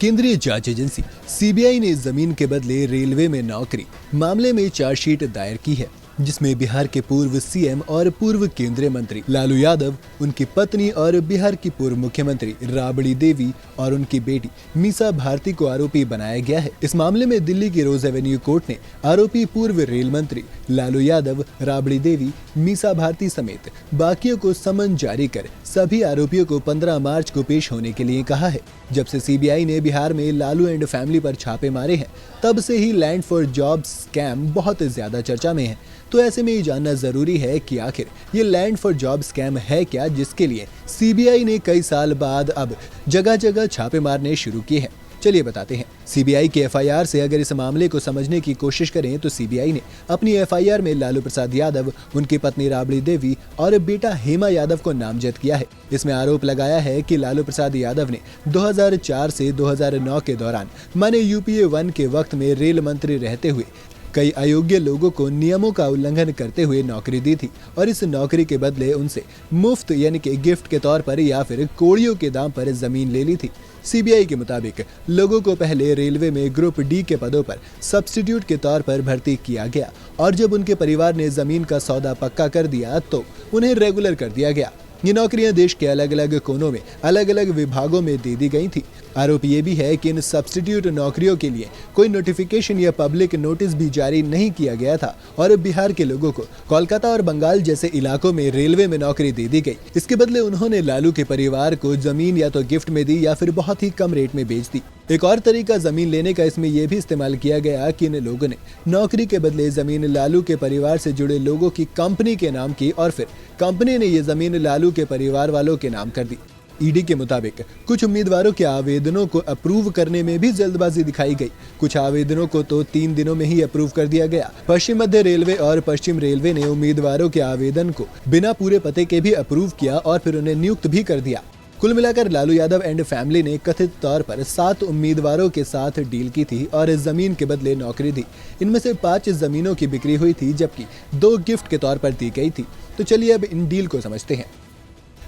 केंद्रीय जांच agency CBI ने जमीन के बदले रेलवे में नौकरी मामले में चार्जशीट दायर की है, जिसमें बिहार के पूर्व सीएम और पूर्व केंद्रीय मंत्री लालू यादव, उनकी पत्नी और बिहार की पूर्व मुख्यमंत्री राबड़ी देवी और उनकी बेटी मीसा भारती को आरोपी बनाया गया है। इस मामले में दिल्ली की रोज एवेन्यू कोर्ट ने आरोपी पूर्व रेल मंत्री लालू यादव, राबड़ी देवी, मीसा भारती समेत बाकियों को समन जारी कर सभी आरोपियों को 15 मार्च को पेश होने के लिए कहा है। जब से सीबीआई ने बिहार में लालू एंड फैमिली पर छापे मारे हैं, तब से ही लैंड फॉर जॉब स्कैम बहुत ज्यादा चर्चा में है। तो ऐसे में ये जानना जरूरी है कि आखिर ये लैंड फॉर जॉब स्कैम है क्या, जिसके लिए सीबीआई ने कई साल बाद अब जगह जगह छापे मारने शुरू किए हैं। चलिए बताते हैं। सीबीआई के एफआईआर से अगर इस मामले को समझने की कोशिश करें तो सीबीआई ने अपनी एफआईआर में लालू प्रसाद यादव, उनकी पत्नी राबड़ी देवी और बेटा हेमा यादव को नामजद किया है। इसमें आरोप लगाया है कि लालू प्रसाद यादव ने 2004 से 2009 के दौरान माने यूपीए 1 के वक्त में रेल मंत्री रहते हुए कई अयोग्य लोगों को नियमों का उल्लंघन करते हुए नौकरी दी थी और इस नौकरी के बदले उनसे मुफ्त यानी कि गिफ्ट के तौर पर या फिर कोड़ियों के दाम पर जमीन ले ली थी। सीबीआई के मुताबिक लोगों को पहले रेलवे में ग्रुप डी के पदों पर सब्स्टिट्यूट के तौर पर भर्ती किया गया और जब उनके परिवार ने जमीन का सौदा पक्का कर दिया तो उन्हें रेगुलर कर दिया गया। ये नौकरियां देश के अलग अलग कोनों में अलग अलग विभागों में दे दी गई थी। आरोप ये भी है कि इन सब्स्टिट्यूट नौकरियों के लिए कोई नोटिफिकेशन या पब्लिक नोटिस भी जारी नहीं किया गया था और बिहार के लोगों को कोलकाता और बंगाल जैसे इलाकों में रेलवे में नौकरी दे दी गई। इसके बदले उन्होंने लालू के परिवार को जमीन या तो गिफ्ट में दी या फिर बहुत ही कम रेट में बेच दी। एक और तरीका जमीन लेने का इसमें यह भी इस्तेमाल किया गया कि इन लोगों ने नौकरी के बदले जमीन लालू के परिवार से जुड़े लोगों की कंपनी के नाम की और फिर कंपनी ने ये जमीन लालू के परिवार वालों के नाम कर दी। ईडी के मुताबिक कुछ उम्मीदवारों के आवेदनों को अप्रूव करने में भी जल्दबाजी दिखाई गई। कुछ आवेदनों को तो 3 दिनों में ही अप्रूव कर दिया गया। पश्चिम मध्य रेलवे और पश्चिम रेलवे ने उम्मीदवारों के आवेदन को बिना पूरे पते के भी अप्रूव किया और फिर उन्हें नियुक्त भी कर दिया। कुल मिलाकर लालू यादव एंड फैमिली ने कथित तौर पर 7 उम्मीदवारों के साथ डील की थी और जमीन के बदले नौकरी दी। इनमें से 5 जमीनों की बिक्री हुई थी जबकि 2 गिफ्ट के तौर पर दी गई थी। तो चलिए अब इन डील को समझते हैं।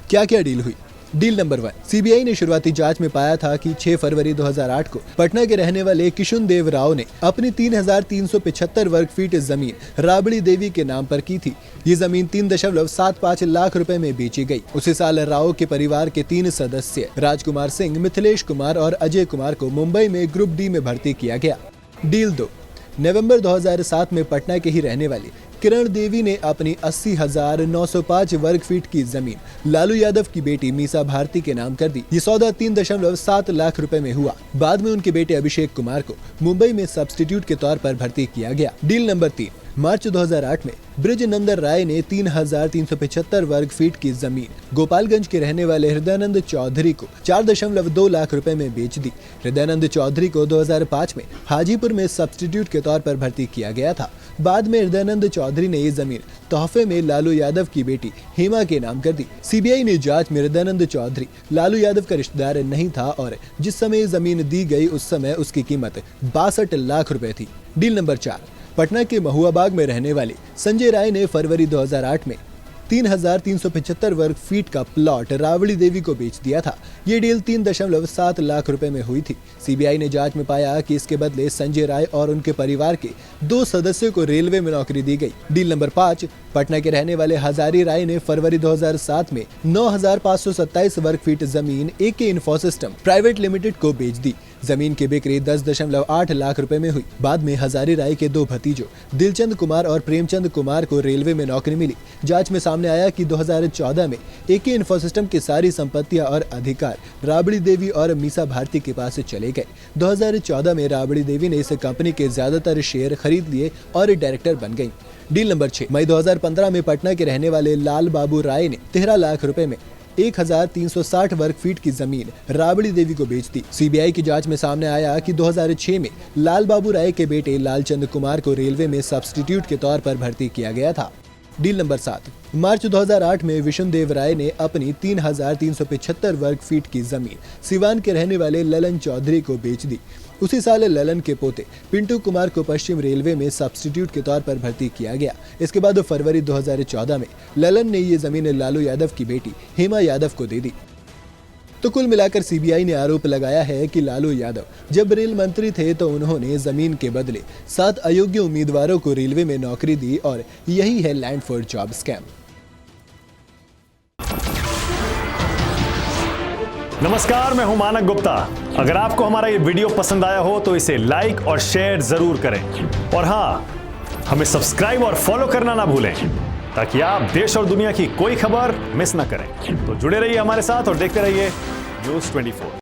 क्या क्या डील हुई। डील नंबर 1, सीबीआई ने शुरुआती जांच में पाया था कि 6 फरवरी 2008 को पटना के रहने वाले किशुन देव राव ने अपनी 3,375 वर्ग फीट जमीन राबड़ी देवी के नाम पर की थी। ये जमीन 3.75 लाख रुपए में बेची गई। उसी साल राव के परिवार के 3 सदस्य राजकुमार सिंह, मिथिलेश कुमार और अजय कुमार को मुंबई में ग्रुप डी में भर्ती किया गया। डील 2, नवंबर 2007 में पटना के ही रहने वाली किरण देवी ने अपनी 80,905 वर्ग फीट की जमीन लालू यादव की बेटी मीसा भारती के नाम कर दी। ये सौदा 3.7 लाख रुपए में हुआ। बाद में उनके बेटे अभिषेक कुमार को मुंबई में सब्स्टिट्यूट के तौर पर भर्ती किया गया। डील नंबर 3, मार्च 2008 में ब्रिज नंदन राय ने 3,375 वर्ग फीट की जमीन गोपालगंज के रहने वाले हृदयानंद चौधरी को 4.2 लाख रुपए में बेच दी। हृदयानंद चौधरी को 2005 में हाजीपुर में सब्स्टिट्यूट के तौर पर भर्ती किया गया था। बाद में हृदयानंद चौधरी ने ये जमीन तोहफे में लालू यादव की बेटी हेमा के नाम कर दी। सीबीआई ने जांच में हृदयानंद चौधरी लालू यादव का रिश्तेदार नहीं था और जिस समय जमीन दी गई उस समय उसकी कीमत 62 लाख रुपए थी। डील नंबर 4, पटना के महुआबाग में रहने वाले संजय राय ने फरवरी 2008 में 3,375 वर्ग फीट का प्लॉट राबड़ी देवी को बेच दिया था। ये डील 3.7 लाख रुपए में हुई थी। सीबीआई ने जांच में पाया कि इसके बदले संजय राय और उनके परिवार के 2 सदस्यों को रेलवे में नौकरी दी गई। डील नंबर 5, पटना के रहने वाले हजारी राय ने फरवरी 2007 में 9,527 वर्ग फीट जमीन एके इन्फोसिस्टम प्राइवेट लिमिटेड को बेच दी। जमीन की बिक्री 10.8 लाख रुपए में हुई। बाद में हजारी राय के 2 भतीजों दिलचंद कुमार और प्रेमचंद कुमार को रेलवे में नौकरी मिली। जांच में सामने आया कि 2014 में एके इन्फोसिस्टम की सारी संपत्तियां और अधिकार राबड़ी देवी और मीसा भारती के पास चले गए। 2014 में राबड़ी देवी ने इस कंपनी के ज्यादातर शेयर खरीद लिए और डायरेक्टर बन गयी। डील नंबर 6, मई 2015 में पटना के रहने वाले लाल बाबू राय ने 13 लाख रुपए में 1,360 वर्ग फीट की जमीन राबड़ी देवी को बेच दी। सीबीआई की जांच में सामने आया कि 2006 में लाल बाबू राय के बेटे लालचंद कुमार को रेलवे में सब्स्टिट्यूट के तौर पर भर्ती किया गया था। डील नंबर 7, मार्च 2008 में विष्णु देव राय ने अपनी 3,375 वर्ग फीट की जमीन सिवान के रहने वाले ललन चौधरी को बेच दी। उसी साल ललन के पोते पिंटू कुमार को पश्चिम रेलवे में सब्स्टिट्यूट के तौर पर भर्ती किया गया। इसके बाद फरवरी 2014 में ललन ने ये जमीन लालू यादव की बेटी हेमा यादव को दे दी। तो कुल मिलाकर सीबीआई ने आरोप लगाया है कि लालू यादव जब रेल मंत्री थे तो उन्होंने जमीन के बदले 7 अयोग्य उम्मीदवारों को रेलवे में नौकरी दी और यही है लैंड फॉर जॉब स्कैम। नमस्कार, मैं हूं मानक गुप्ता। अगर आपको हमारा ये वीडियो पसंद आया हो तो इसे लाइक और शेयर जरूर करें और हां, हमें सब्सक्राइब और फॉलो करना ना भूलें ताकि आप देश और दुनिया की कोई खबर मिस ना करें। तो जुड़े रहिए हमारे साथ और देखते रहिए News 24।